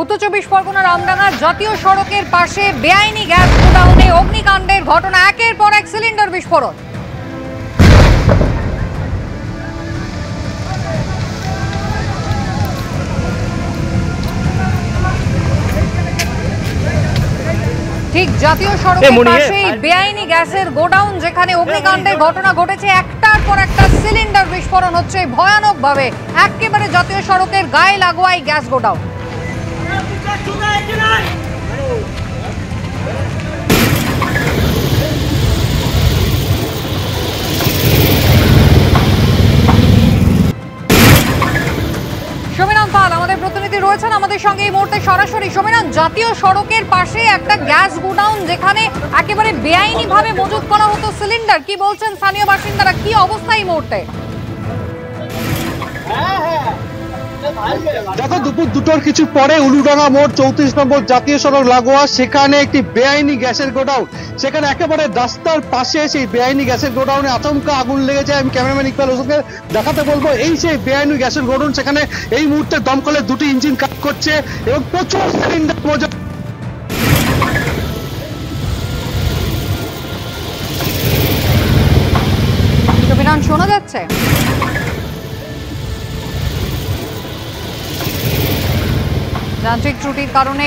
উত্তর চব্বিশ পরগনার আমডাঙ্গার জাতীয় সড়কের পাশে বেআইনি গ্যাস গোডাউনে অগ্নিকাণ্ডের ঘটনা, একের পর এক সিলিন্ডার বিস্ফোরণ। ঠিক জাতীয় সড়কের পাশেই বেআইনি গ্যাসের গোডাউন, যেখানে অগ্নিকাণ্ডের ঘটনা ঘটেছে। একটার পর একটা সিলিন্ডার বিস্ফোরণ হচ্ছে ভয়ানকভাবে, একেবারে জাতীয় সড়কের গায়ে লাগোয়া এই গ্যাস গোডাউন। সমীরণ পাল আমাদের প্রতিনিধি রয়েছেন আমাদের সঙ্গে এই মুহূর্তে সরাসরি। সমীরণ, জাতীয় সড়কের পাশে একটা গ্যাস গোডাউন, যেখানে একেবারে বেআইনি ভাবে মজুত করা হতো সিলিন্ডার, কি বলছেন স্থানীয় বাসিন্দারা, কি অবস্থা এই মুহূর্তে? দেখো, দুপুর 2টোর কিছু পরে উলুডাঙ্গা মোড় 34 নম্বর জাতীয় সড়ক লাগোয়া সেখানে একটি বেআইনি গ্যাসের গোডাউন, সেখানে একেবারে রাস্তার পাশে সেই বেআইনি গ্যাসের গোডাউনে আচমকা আগুন লেগে যায়। আমি ক্যামেরাম্যান ইকবাল হোসেনকে দেখাতে বলবো এই সেই বেআইনি গ্যাসের গোডাউন, সেখানে এই মুহূর্তে দমকলের 2টি ইঞ্জিন কাজ করছে এবং প্রচুর সিলিন্ডার মজুত। শোনা যাচ্ছে যান্ত্রিক ত্রুটির কারণে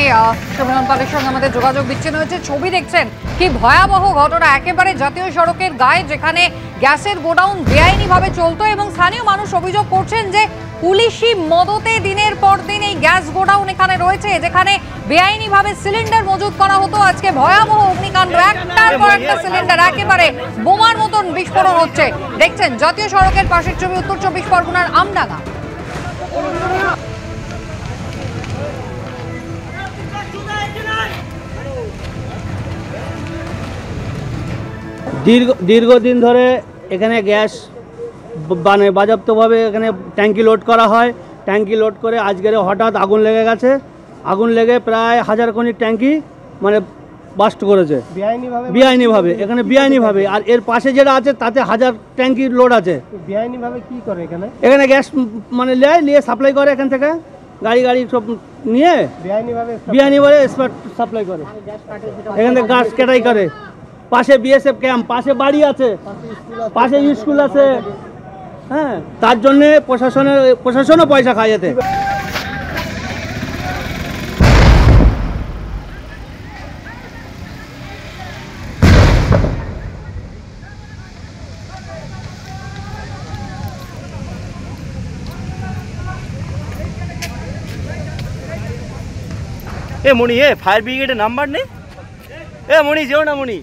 সমীরণ পালের সঙ্গে আমাদের যোগাযোগ বিচ্ছিন্ন হয়েছে। ছবি দেখছেন, কি ভয়াবহ ঘটনা, একেবারে জাতীয় সড়কের গায়ে, যেখানে গ্যাসের গোডাউন বেআইনি ভাবে চলতো এবং স্থানীয় মানুষ অভিযোগ করছেন যে পুলিশি মদতে দিনের পর দিন এই গ্যাস গোডাউন এখানে রয়েছে, যেখানে বেআইনি ভাবে সিলিন্ডার মজুত করা হতো। আজকে ভয়াবহ অগ্নিকাণ্ড, একটার পর একটা সিলিন্ডার একেবারে বোমার মতন বিস্ফোরণ হচ্ছে। দেখছেন জাতীয় সড়কের পাশের ছবি, উত্তর চব্বিশ পরগনার আমডাঙ্গা। দীর্ঘদিন ধরে এখানে গ্যাস মানে বাজেয়াপ্তভাবে এখানে ট্যাঙ্কি লোড করা হয়। ট্যাঙ্কি লোড করে আজকের হঠাৎ আগুন লেগে গেছে। আগুন লেগে প্রায় 1000 কোনির ট্যাঙ্কি মানে বাস্ট করেছে বেআইনিভাবে এখানে বেআইনিভাবে। আর এর পাশে যেটা আছে তাতে 1000 ট্যাঙ্কি লোড আছে। বেআইনিভাবে কি করে এখানে গ্যাস মানে নিয়ে সাপ্লাই করে, এখান থেকে গাড়ি সব নিয়ে বেআইনিভাবে সাপ্লাই করে, এখান থেকে গ্যাস কাটাই করে। পাশে বিএসএফ ক্যাম্প, পাশে বাড়ি আছে, পাশে স্কুল আছে। হ্যাঁ, তার জন্যে প্রশাসনও পয়সা খায় যেতে। মণি, ফায়ার ব্রিগেডের নাম্বার নেই? মণি, যেও না মণি।